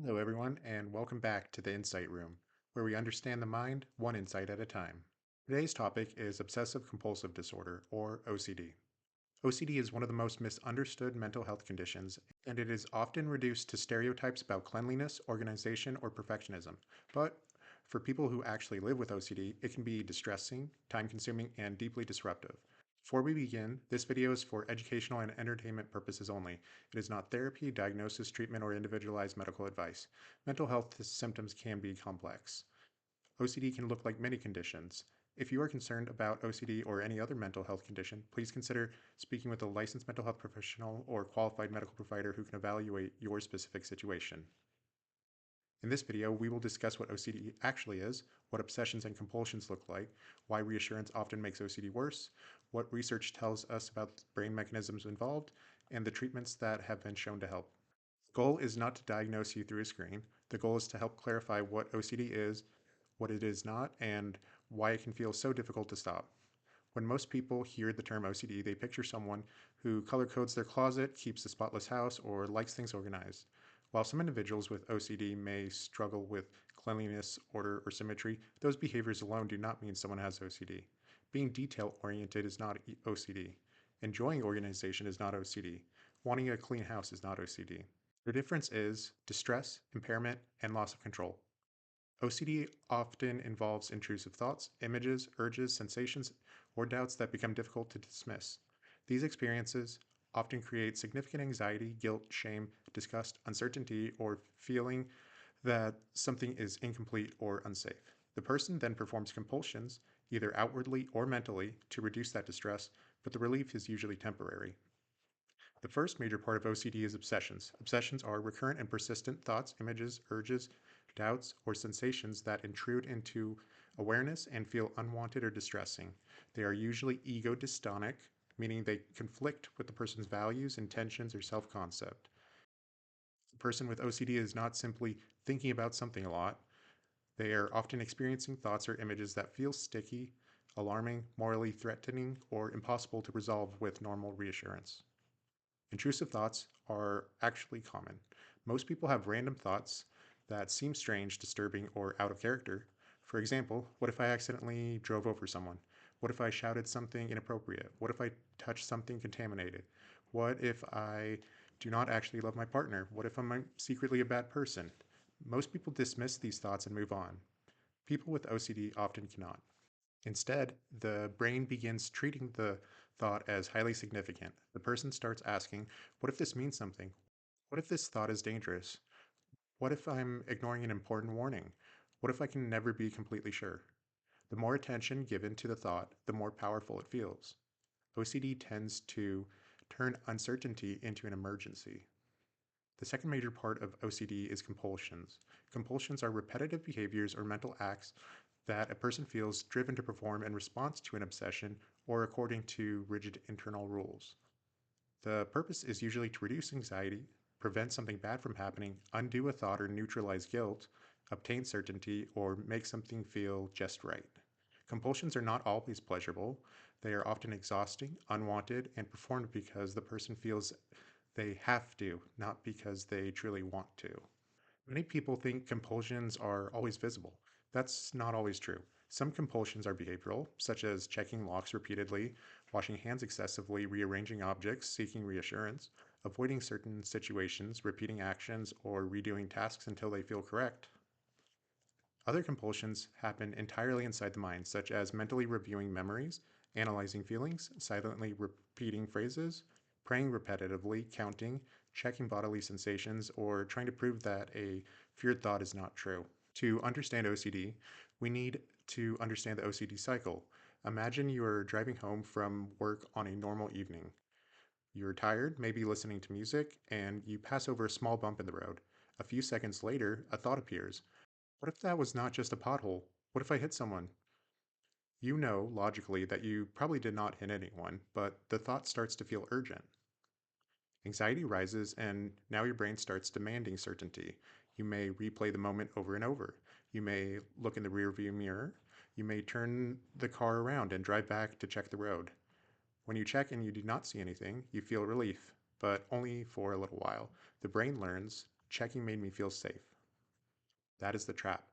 Hello, everyone, and welcome back to the Insight Room, where we understand the mind one insight at a time. Today's topic is Obsessive Compulsive Disorder, or OCD. OCD is one of the most misunderstood mental health conditions, and it is often reduced to stereotypes about cleanliness, organization, or perfectionism. But for people who actually live with OCD, it can be distressing, time consuming, and deeply disruptive. Before we begin, this video is for educational and entertainment purposes only. It is not therapy, diagnosis, treatment, or individualized medical advice. Mental health symptoms can be complex. OCD can look like many conditions. If you are concerned about OCD or any other mental health condition, please consider speaking with a licensed mental health professional or qualified medical provider who can evaluate your specific situation. In this video, we will discuss what OCD actually is, what obsessions and compulsions look like, why reassurance often makes OCD worse, what research tells us about brain mechanisms involved, and the treatments that have been shown to help. The goal is not to diagnose you through a screen. The goal is to help clarify what OCD is, what it is not, and why it can feel so difficult to stop. When most people hear the term OCD, they picture someone who color codes their closet, keeps a spotless house, or likes things organized. While some individuals with OCD may struggle with cleanliness, order, or symmetry, those behaviors alone do not mean someone has OCD. Being detail oriented is not OCD. Enjoying organization is not OCD. Wanting a clean house is not OCD. The difference is distress, impairment, and loss of control. OCD often involves intrusive thoughts, images, urges, sensations, or doubts that become difficult to dismiss. These experiences often create significant anxiety, guilt, shame, disgust, uncertainty, or feeling that something is incomplete or unsafe. The person then performs compulsions, either outwardly or mentally, to reduce that distress, but the relief is usually temporary. The first major part of OCD is obsessions. Obsessions are recurrent and persistent thoughts, images, urges, doubts, or sensations that intrude into awareness and feel unwanted or distressing. They are usually ego dystonic, meaning they conflict with the person's values, intentions, or self concept. The person with OCD is not simply thinking about something a lot, they are often experiencing thoughts or images that feel sticky, alarming, morally threatening, or impossible to resolve with normal reassurance. Intrusive thoughts are actually common. Most people have random thoughts that seem strange, disturbing, or out of character. For example, what if I accidentally drove over someone? What if I shouted something inappropriate? What if I touched something contaminated? What if I do not actually love my partner? What if I'm secretly a bad person? Most people dismiss these thoughts and move on. People with OCD often cannot. Instead, the brain begins treating the thought as highly significant. The person starts asking, what if this means something? What if this thought is dangerous? What if I'm ignoring an important warning? What if I can never be completely sure? The more attention given to the thought, the more powerful it feels. OCD tends to turn uncertainty into an emergency. The second major part of OCD is compulsions. Compulsions are repetitive behaviors or mental acts that a person feels driven to perform in response to an obsession or according to rigid internal rules. The purpose is usually to reduce anxiety, prevent something bad from happening, undo a thought or neutralize guilt, obtain certainty, or make something feel just right. Compulsions are not always pleasurable. They are often exhausting, unwanted, and performed because the person feels they have to, not because they truly want to. Many people think compulsions are always visible. That's not always true. Some compulsions are behavioral, such as checking locks repeatedly, washing hands excessively, rearranging objects, seeking reassurance, avoiding certain situations, repeating actions, or redoing tasks until they feel correct. Other compulsions happen entirely inside the mind, such as mentally reviewing memories, analyzing feelings, silently repeating phrases, praying repetitively, counting, checking bodily sensations, or trying to prove that a feared thought is not true. To understand OCD, we need to understand the OCD cycle. Imagine you are driving home from work on a normal evening. You're tired, maybe listening to music, and you pass over a small bump in the road. A few seconds later, a thought appears. What if that was not just a pothole? What if I hit someone? You know, logically, that you probably did not hit anyone, but the thought starts to feel urgent. Anxiety rises, and now your brain starts demanding certainty. You may replay the moment over and over. You may look in the rearview mirror. You may turn the car around and drive back to check the road. When you check and you do not see anything, you feel relief, but only for a little while. The brain learns checking made me feel safe. That is the trap.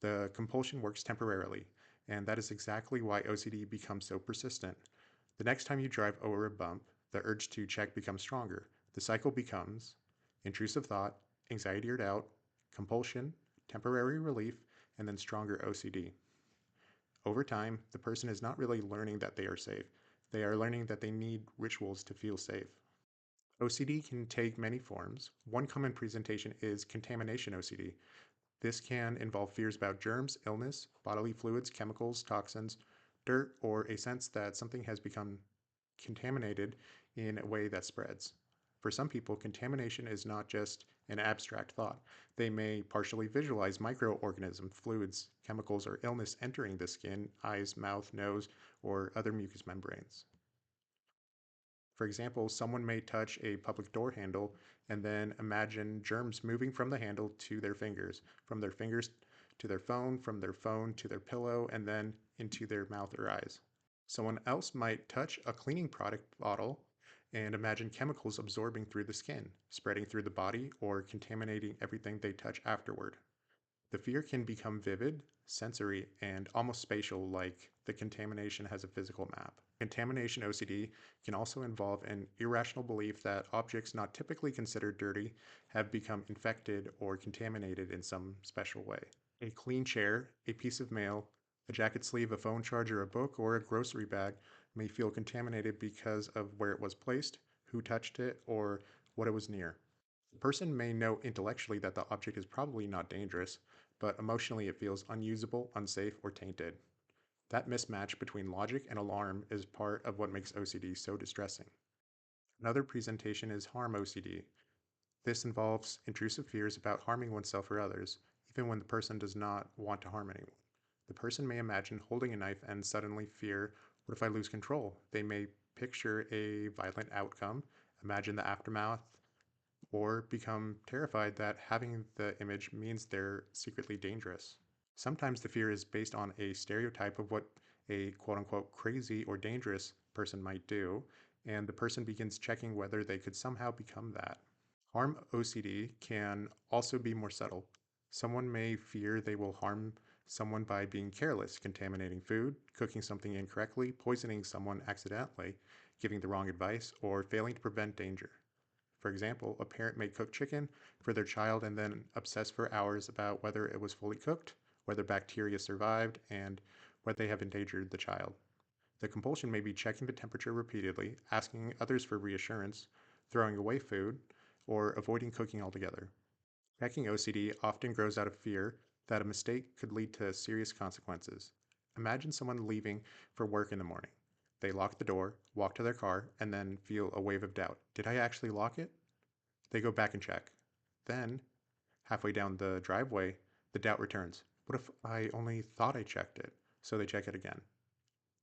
The compulsion works temporarily, and that is exactly why OCD becomes so persistent. The next time you drive over a bump, the urge to check becomes stronger. The cycle becomes intrusive thought, anxiety or doubt, compulsion, temporary relief, and then stronger OCD. Over time, the person is not really learning that they are safe. They are learning that they need rituals to feel safe. OCD can take many forms. One common presentation is contamination OCD. This can involve fears about germs, illness, bodily fluids, chemicals, toxins, dirt, or a sense that something has become contaminated in a way that spreads. For some people, contamination is not just an abstract thought. They may partially visualize microorganisms, fluids, chemicals, or illness entering the skin, eyes, mouth, nose, or other mucous membranes. For example, someone may touch a public door handle and then imagine germs moving from the handle to their fingers, from their fingers to their phone, from their phone to their pillow, and then into their mouth or eyes. Someone else might touch a cleaning product bottle and imagine chemicals absorbing through the skin, spreading through the body, or contaminating everything they touch afterward. The fear can become vivid, sensory, and almost spatial, like the contamination has a physical map. Contamination OCD can also involve an irrational belief that objects not typically considered dirty have become infected or contaminated in some special way. A clean chair, a piece of mail, a jacket sleeve, a phone charger, a book, or a grocery bag may feel contaminated because of where it was placed, who touched it, or what it was near. The person may know intellectually that the object is probably not dangerous, but emotionally it feels unusable, unsafe, or tainted. That mismatch between logic and alarm is part of what makes OCD so distressing. Another presentation is harm OCD. This involves intrusive fears about harming oneself or others, even when the person does not want to harm anyone. The person may imagine holding a knife and suddenly fear, what if I lose control? They may picture a violent outcome, imagine the aftermath, or become terrified that having the image means they're secretly dangerous. Sometimes the fear is based on a stereotype of what a quote unquote crazy or dangerous person might do, and the person begins checking whether they could somehow become that. Harm OCD can also be more subtle. Someone may fear they will harm someone by being careless, contaminating food, cooking something incorrectly, poisoning someone accidentally, giving the wrong advice, or failing to prevent danger. For example, a parent may cook chicken for their child and then obsess for hours about whether it was fully cooked, whether bacteria survived, and whether they have endangered the child. The compulsion may be checking the temperature repeatedly, asking others for reassurance, throwing away food, or avoiding cooking altogether. Checking OCD often grows out of fear that a mistake could lead to serious consequences. Imagine someone leaving for work in the morning. They lock the door, walk to their car, and then feel a wave of doubt. Did I actually lock it? They go back and check. Then, halfway down the driveway, the doubt returns. What if I only thought I checked it? So they check it again.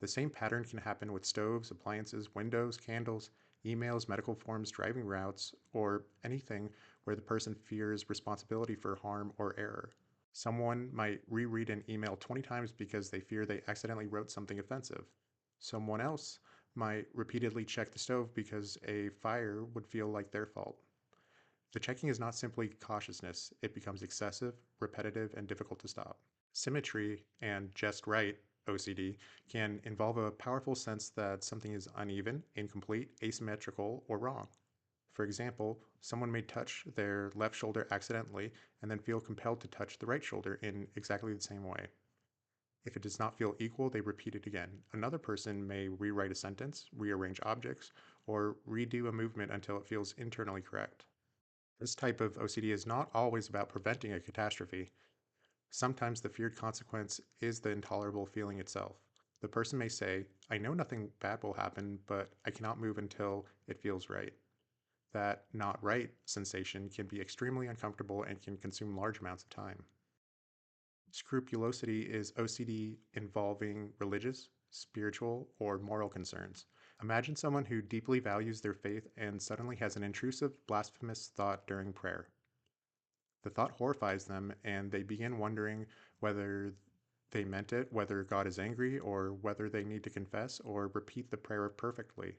The same pattern can happen with stoves, appliances, windows, candles, emails, medical forms, driving routes, or anything where the person fears responsibility for harm or error. Someone might reread an email 20 times because they fear they accidentally wrote something offensive. Someone else might repeatedly check the stove because a fire would feel like their fault. The checking is not simply cautiousness, it becomes excessive, repetitive, and difficult to stop. Symmetry and just right OCD can involve a powerful sense that something is uneven, incomplete, asymmetrical, or wrong. For example, someone may touch their left shoulder accidentally and then feel compelled to touch the right shoulder in exactly the same way. If it does not feel equal, they repeat it again. Another person may rewrite a sentence, rearrange objects, or redo a movement until it feels internally correct. This type of OCD is not always about preventing a catastrophe. Sometimes the feared consequence is the intolerable feeling itself. The person may say, I know nothing bad will happen, but I cannot move until it feels right. That not right sensation can be extremely uncomfortable and can consume large amounts of time. Scrupulosity is OCD involving religious, spiritual, or moral concerns. Imagine someone who deeply values their faith and suddenly has an intrusive, blasphemous thought during prayer. The thought horrifies them, and they begin wondering whether they meant it, whether God is angry, or whether they need to confess or repeat the prayer perfectly.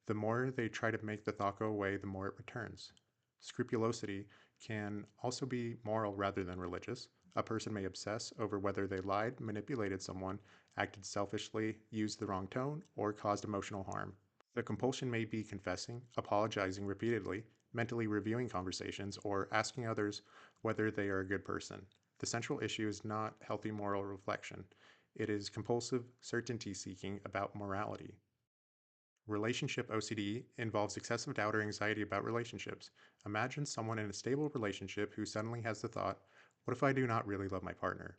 The more they try to make the thought go away, the more it returns. Scrupulosity can also be moral rather than religious. A person may obsess over whether they lied, manipulated someone, acted selfishly, used the wrong tone, or caused emotional harm. The compulsion may be confessing, apologizing repeatedly, mentally reviewing conversations, or asking others whether they are a good person. The central issue is not healthy moral reflection, it is compulsive certainty seeking about morality. Relationship OCD involves excessive doubt or anxiety about relationships. Imagine someone in a stable relationship who suddenly has the thought, what if I do not really love my partner?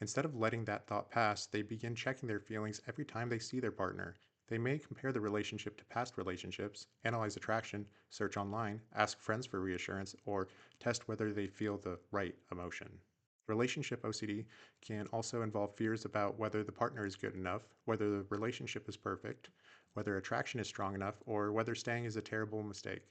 Instead of letting that thought pass, they begin checking their feelings every time they see their partner. They may compare the relationship to past relationships, analyze attraction, search online, ask friends for reassurance, or test whether they feel the right emotion. Relationship OCD can also involve fears about whether the partner is good enough, whether the relationship is perfect, whether attraction is strong enough, or whether staying is a terrible mistake.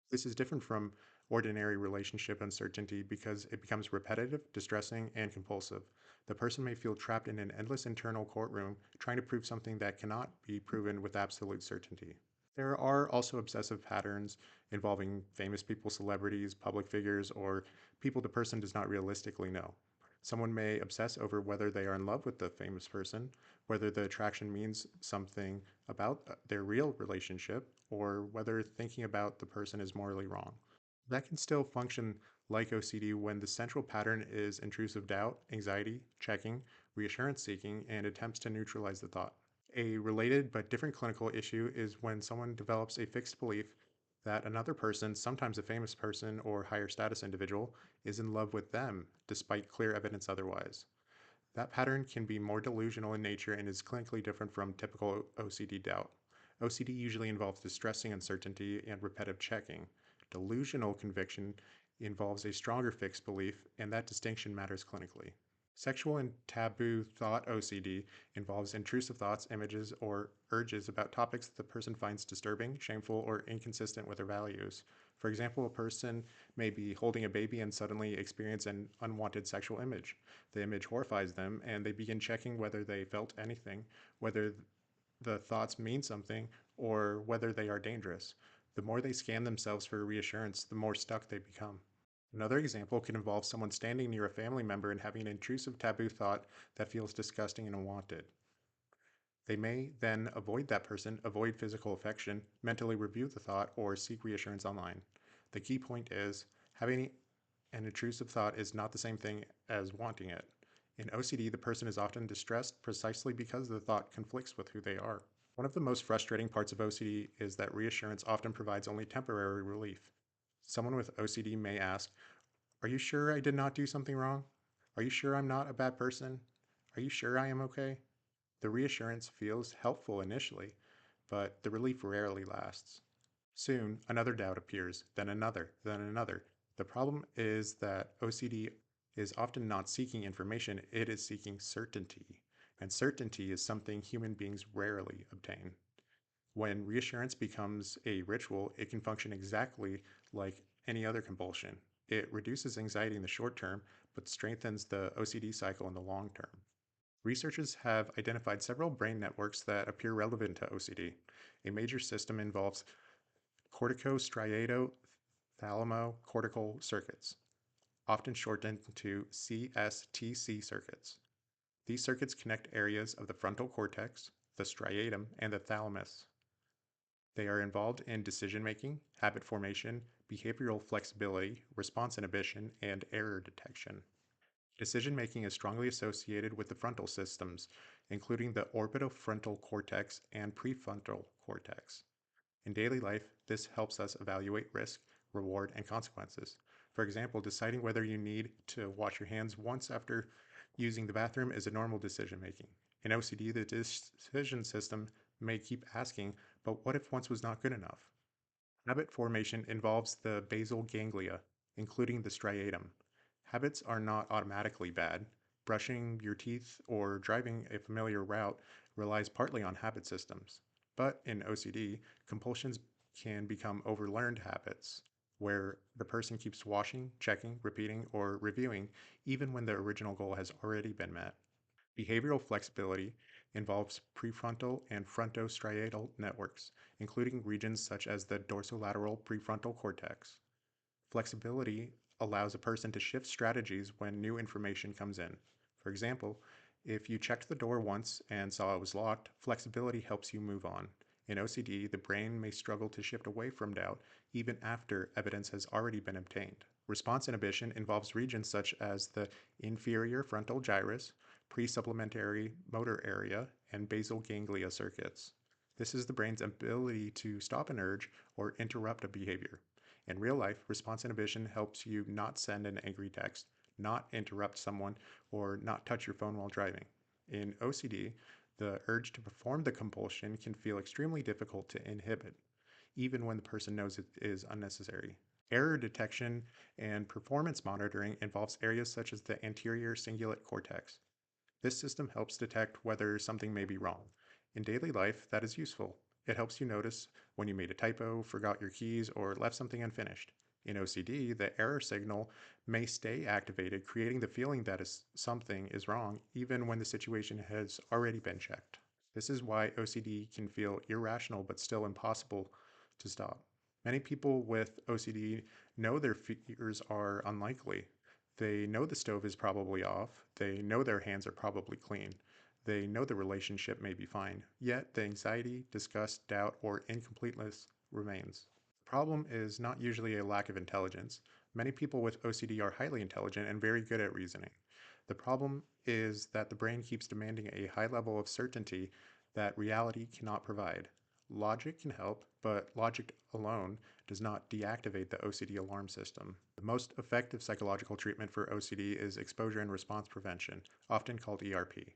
This is different from ordinary relationship uncertainty because it becomes repetitive, distressing, and compulsive. The person may feel trapped in an endless internal courtroom trying to prove something that cannot be proven with absolute certainty. There are also obsessive patterns involving famous people, celebrities, public figures, or people the person does not realistically know. Someone may obsess over whether they are in love with the famous person, whether the attraction means something about their real relationship, or whether thinking about the person is morally wrong. That can still function like OCD when the central pattern is intrusive doubt, anxiety, checking, reassurance seeking, and attempts to neutralize the thought. A related but different clinical issue is when someone develops a fixed belief that another person, sometimes a famous person or higher status individual, is in love with them, despite clear evidence otherwise. That pattern can be more delusional in nature and is clinically different from typical OCD doubt. OCD usually involves distressing uncertainty and repetitive checking. Delusional conviction involves a stronger fixed belief, and that distinction matters clinically. Sexual and taboo thought OCD involves intrusive thoughts, images, or urges about topics that the person finds disturbing, shameful, or inconsistent with their values. For example, a person may be holding a baby and suddenly experience an unwanted sexual image. The image horrifies them, and they begin checking whether they felt anything, whether the thoughts mean something, or whether they are dangerous. The more they scan themselves for reassurance, the more stuck they become. Another example can involve someone standing near a family member and having an intrusive taboo thought that feels disgusting and unwanted. They may then avoid that person, avoid physical affection, mentally review the thought, or seek reassurance online. The key point is having an intrusive thought is not the same thing as wanting it. In OCD, the person is often distressed precisely because the thought conflicts with who they are. One of the most frustrating parts of OCD is that reassurance often provides only temporary relief. Someone with OCD may ask, are you sure I did not do something wrong? Are you sure I'm not a bad person? Are you sure I am okay? The reassurance feels helpful initially, but the relief rarely lasts. Soon, another doubt appears, then another, then another. The problem is that OCD is often not seeking information, it is seeking certainty. And certainty is something human beings rarely obtain. When reassurance becomes a ritual, it can function exactly like any other compulsion. It reduces anxiety in the short term, but strengthens the OCD cycle in the long term. Researchers have identified several brain networks that appear relevant to OCD. A major system involves cortico-striato-thalamocortical circuits, often shortened to CSTC circuits. These circuits connect areas of the frontal cortex, the striatum, and the thalamus. They are involved in decision making, habit formation, behavioral flexibility, response inhibition, and error detection. Decision making is strongly associated with the frontal systems, including the orbitofrontal cortex and prefrontal cortex. In daily life, this helps us evaluate risk, reward, and consequences. For example, deciding whether you need to wash your hands once after using the bathroom is a normal decision making. In OCD, the decision system may keep asking, but what if once was not good enough? Habit formation involves the basal ganglia, including the striatum. Habits are not automatically bad. Brushing your teeth or driving a familiar route relies partly on habit systems. But in OCD, compulsions can become overlearned habits, where the person keeps washing, checking, repeating, or reviewing even when the original goal has already been met. Behavioral flexibility involves prefrontal and frontostriatal networks, including regions such as the dorsolateral prefrontal cortex. Flexibility allows a person to shift strategies when new information comes in. For example, if you checked the door once and saw it was locked, flexibility helps you move on. In OCD, the brain may struggle to shift away from doubt even after evidence has already been obtained. Response inhibition involves regions such as the inferior frontal gyrus, pre-supplementary motor area, and basal ganglia circuits. This is the brain's ability to stop an urge or interrupt a behavior. In real life, response inhibition helps you not send an angry text, not interrupt someone, or not touch your phone while driving. In OCD, the urge to perform the compulsion can feel extremely difficult to inhibit, even when the person knows it is unnecessary. Error detection and performance monitoring involves areas such as the anterior cingulate cortex. This system helps detect whether something may be wrong. In daily life, that is useful. It helps you notice when you made a typo, forgot your keys, or left something unfinished. In OCD, the error signal may stay activated, creating the feeling that something is wrong even when the situation has already been checked. This is why OCD can feel irrational but still impossible to stop. Many people with OCD know their fears are unlikely. They know the stove is probably off. They know their hands are probably clean. They know the relationship may be fine. Yet the anxiety, disgust, doubt, or incompleteness remains. The problem is not usually a lack of intelligence. Many people with OCD are highly intelligent and very good at reasoning. The problem is that the brain keeps demanding a high level of certainty that reality cannot provide. Logic can help, but logic alone does not deactivate the OCD alarm system. The most effective psychological treatment for OCD is exposure and response prevention, often called ERP.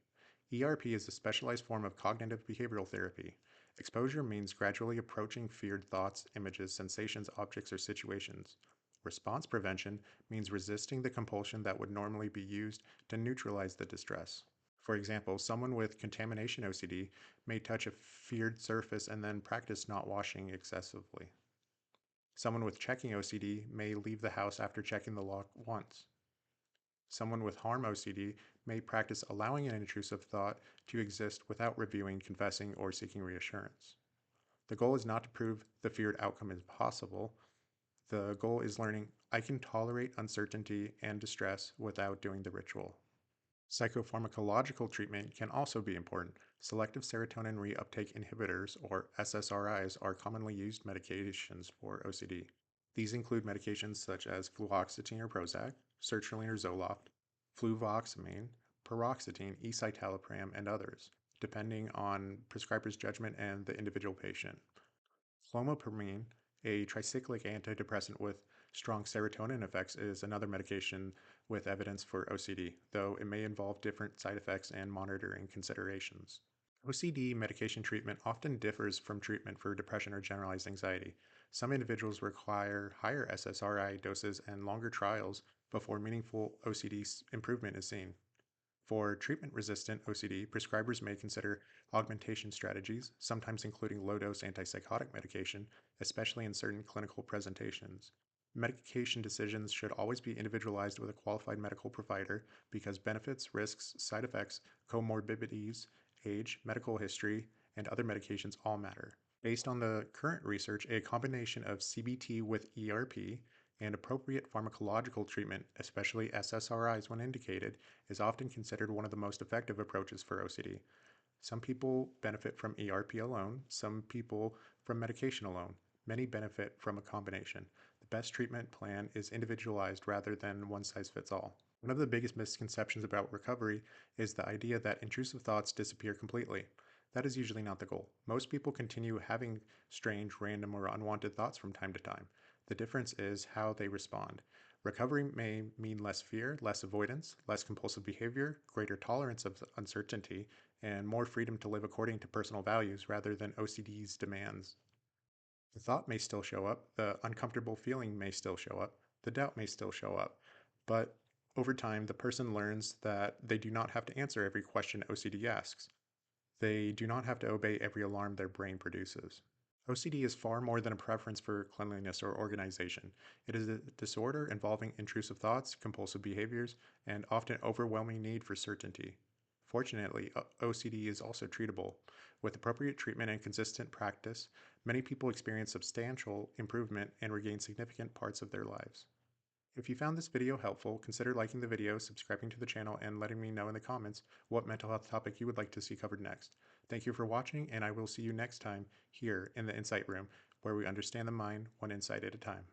ERP is a specialized form of cognitive behavioral therapy. Exposure means gradually approaching feared thoughts, images, sensations, objects, or situations. Response prevention means resisting the compulsion that would normally be used to neutralize the distress. For example, someone with contamination OCD may touch a feared surface and then practice not washing excessively. Someone with checking OCD may leave the house after checking the lock once. Someone with harm OCD may practice allowing an intrusive thought to exist without reviewing, confessing, or seeking reassurance. The goal is not to prove the feared outcome is possible. The goal is learning I can tolerate uncertainty and distress without doing the ritual. Psychopharmacological treatment can also be important. Selective serotonin reuptake inhibitors, or SSRIs, are commonly used medications for OCD. These include medications such as fluoxetine or Prozac, sertraline or Zoloft, fluvoxamine, paroxetine, escitalopram, and others, depending on prescriber's judgment and the individual patient. Clomipramine, a tricyclic antidepressant with strong serotonin effects, is another medication with evidence for OCD, though it may involve different side effects and monitoring considerations. OCD medication treatment often differs from treatment for depression or generalized anxiety. Some individuals require higher SSRI doses and longer trials before meaningful OCD improvement is seen. For treatment-resistant OCD, prescribers may consider augmentation strategies, sometimes including low-dose antipsychotic medication, especially in certain clinical presentations. Medication decisions should always be individualized with a qualified medical provider because benefits, risks, side effects, comorbidities, age, medical history, and other medications all matter. Based on the current research, a combination of CBT with ERP and appropriate pharmacological treatment, especially SSRIs when indicated, is often considered one of the most effective approaches for OCD. Some people benefit from ERP alone, some people from medication alone. Many benefit from a combination. The best treatment plan is individualized rather than one size fits all. One of the biggest misconceptions about recovery is the idea that intrusive thoughts disappear completely. That is usually not the goal. Most people continue having strange, random, or unwanted thoughts from time to time. The difference is how they respond. Recovery may mean less fear, less avoidance, less compulsive behavior, greater tolerance of uncertainty, and more freedom to live according to personal values rather than OCD's demands. The thought may still show up, the uncomfortable feeling may still show up, the doubt may still show up, but over time, the person learns that they do not have to answer every question OCD asks. They do not have to obey every alarm their brain produces. OCD is far more than a preference for cleanliness or organization. It is a disorder involving intrusive thoughts, compulsive behaviors, and often overwhelming need for certainty. Fortunately, OCD is also treatable. With appropriate treatment and consistent practice, many people experience substantial improvement and regain significant parts of their lives. If you found this video helpful, consider liking the video, subscribing to the channel, and letting me know in the comments what mental health topic you would like to see covered next. Thank you for watching, and I will see you next time here in the Insight Room, where we understand the mind one insight at a time.